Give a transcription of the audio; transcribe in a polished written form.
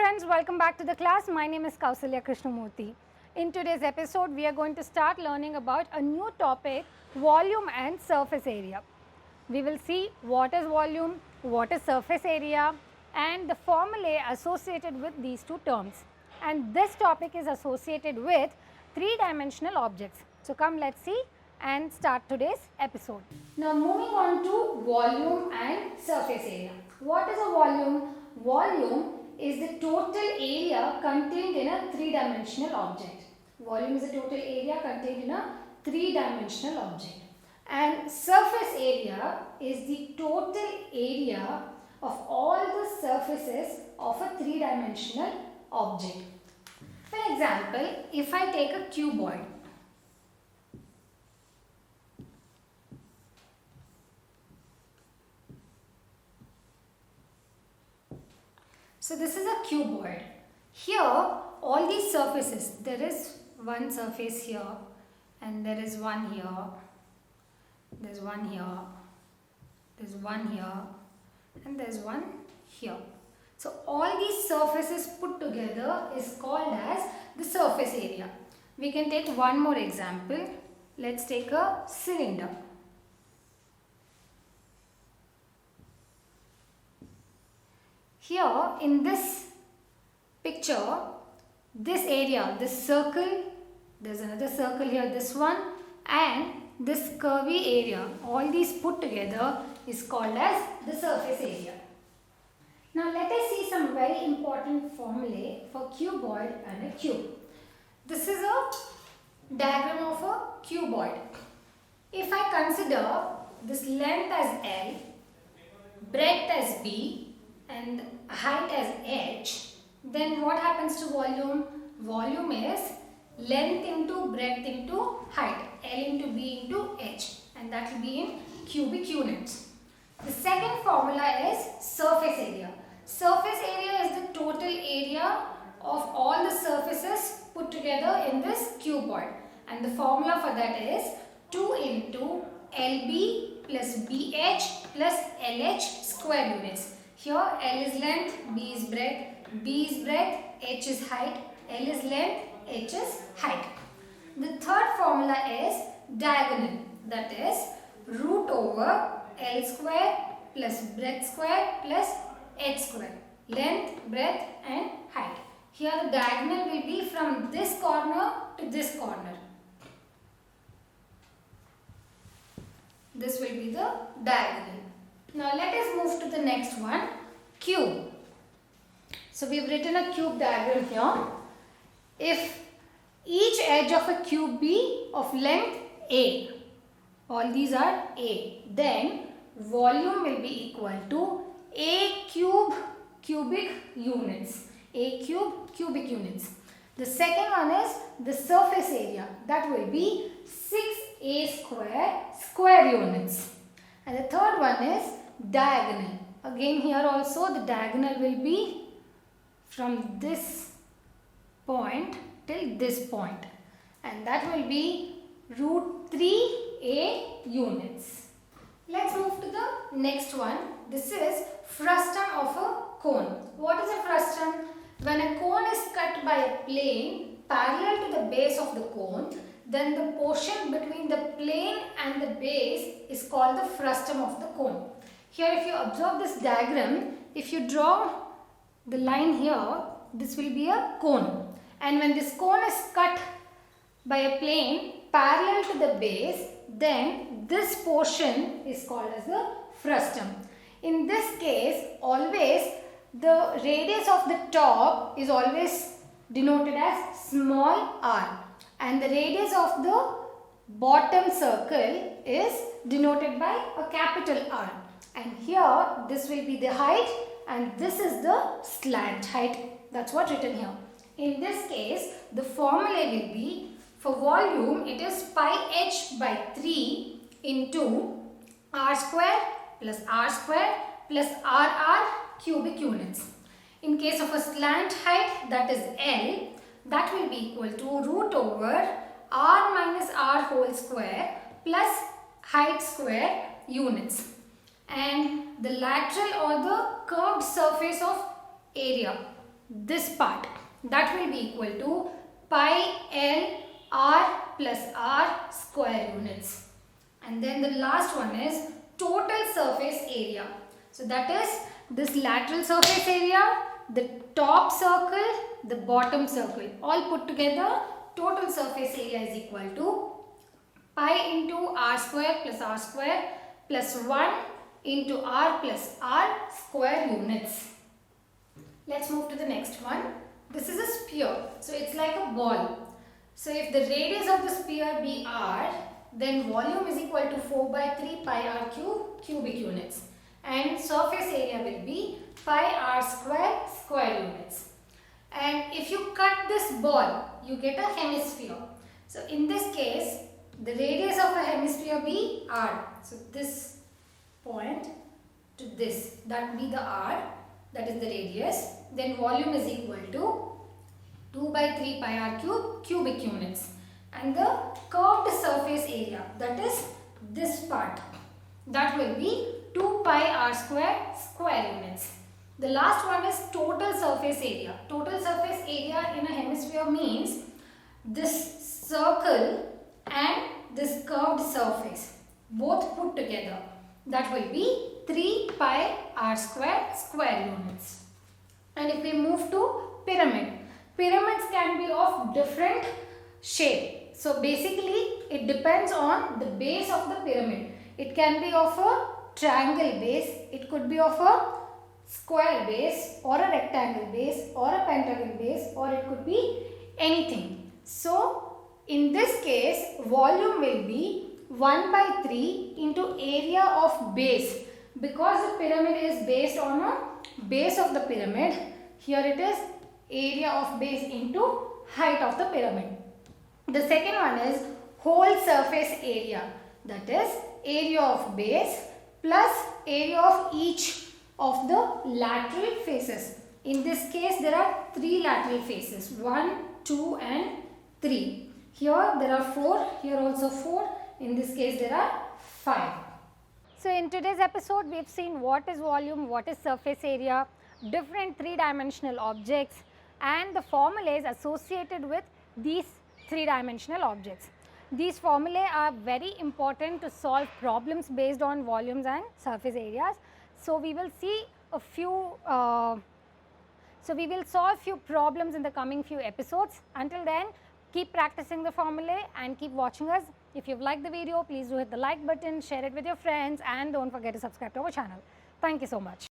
friends, welcome back to the class. My name is Kausalya Krishnamurthy. In today's episode, we are going to start learning about a new topic, volume and surface area. We will see what is volume, what is surface area, and the formulae associated with these two terms. And this topic is associated with three-dimensional objects. So come, let's see and start today's episode. Now moving on to volume and surface area. What is a volume? Volume is the total area contained in a three-dimensional object. Volume is the total area contained in a three-dimensional object. And surface area is the total area of all the surfaces of a three-dimensional object. For example, if I take a cuboid, so this is a cuboid. Here, all these surfaces, there is one surface here, and there is one here, there's one here, there's one here, and there's one here. So all these surfaces put together is called as the surface area. We can take one more example. Let's take a cylinder. Here in this picture, this area, this circle, there's another circle here, this one, and this curvy area, all these put together is called as the surface area. Now let us see some very important formulae for cuboid and a cube. This is a diagram of a cuboid. If I consider this length as L, breadth as B, and height as h, then what happens to volume? Volume is length into breadth into height, L into B into h, and that will be in cubic units. The second formula is surface area. Surface area is the total area of all the surfaces put together in this cuboid, and the formula for that is 2 into LB plus BH plus LH square units. Here L is length, B is breadth, B is breadth, H is height, L is length, H is height. The third formula is diagonal, that is root over L square plus breadth square plus H square, length, breadth and height. Here the diagonal will be from this corner to this corner. This will be the diagonal. Now let us move to the next one, cube. So we have written a cube diagram here. If each edge of a cube be of length A, all these are A, then volume will be equal to A cube cubic units. A cube cubic units. The second one is the surface area, that will be 6A square square units. And the third one is diagonal. Again here also the diagonal will be from this point till this point, and that will be root 3A units. Let's move to the next one. This is frustum of a cone. What is a frustum? When a cone is cut by a plane parallel to the base of the cone, then the portion between the plane and the base is called the frustum of the cone. Here if you observe this diagram, if you draw the line here, this will be a cone. And when this cone is cut by a plane parallel to the base, then this portion is called as the frustum. In this case, always the radius of the top is always denoted as small r, and the radius of the bottom circle is denoted by a capital R. And here this will be the height and this is the slant height. That's what written here. In this case, the formula will be, for volume it is pi h by 3 into r square plus rr cubic units. In case of a slant height, that is L, that will be equal to root over r minus r whole square plus height square units. And the lateral or the curved surface of area, this part, that will be equal to pi L r plus r square units. And then the last one is total surface area. So that is this lateral surface area, the top circle, the bottom circle, all put together. Total surface area is equal to pi into r square plus 1 into r plus r square units. Let's move to the next one. This is a sphere. So it's like a ball. So if the radius of the sphere be r, then volume is equal to 4 by 3 pi r cube cubic units. And surface area will be pi r square units. And if you cut this ball, you get a hemisphere. So in this case, the radius of a hemisphere be r. So this point to this, that be the r, that is the radius. Then volume is equal to 2 by 3 pi r cube cubic units. And the curved surface area, that is this part, that will be 2 pi r square units. The last one is total surface area. Total surface area in a hemisphere means this circle and this curved surface, both put together. That will be 3 pi r square units. And if we move to pyramid, pyramids can be of different shape. So basically it depends on the base of the pyramid. It can be of a triangle base, it could be of a square base or a rectangle base or a pentagon base, or it could be anything. So in this case, volume will be 1 by 3 into area of base. Because the pyramid is based on a base of the pyramid, here it is area of base into height of the pyramid. The second one is whole surface area, that is area of base plus area of each of the lateral faces. In this case, there are 3 lateral faces, 1, 2 and 3. Here there are 4, here also 4. In this case, there are 5. So in today's episode, we have seen what is volume, what is surface area, different 3-dimensional objects, and the formulas associated with these 3-dimensional objects. These formulae are very important to solve problems based on volumes and surface areas. So we will see a few, we will solve few problems in the coming few episodes. Until then, keep practicing the formulae and keep watching us. If you've liked the video, please do hit the like button, share it with your friends, and don't forget to subscribe to our channel. Thank you so much.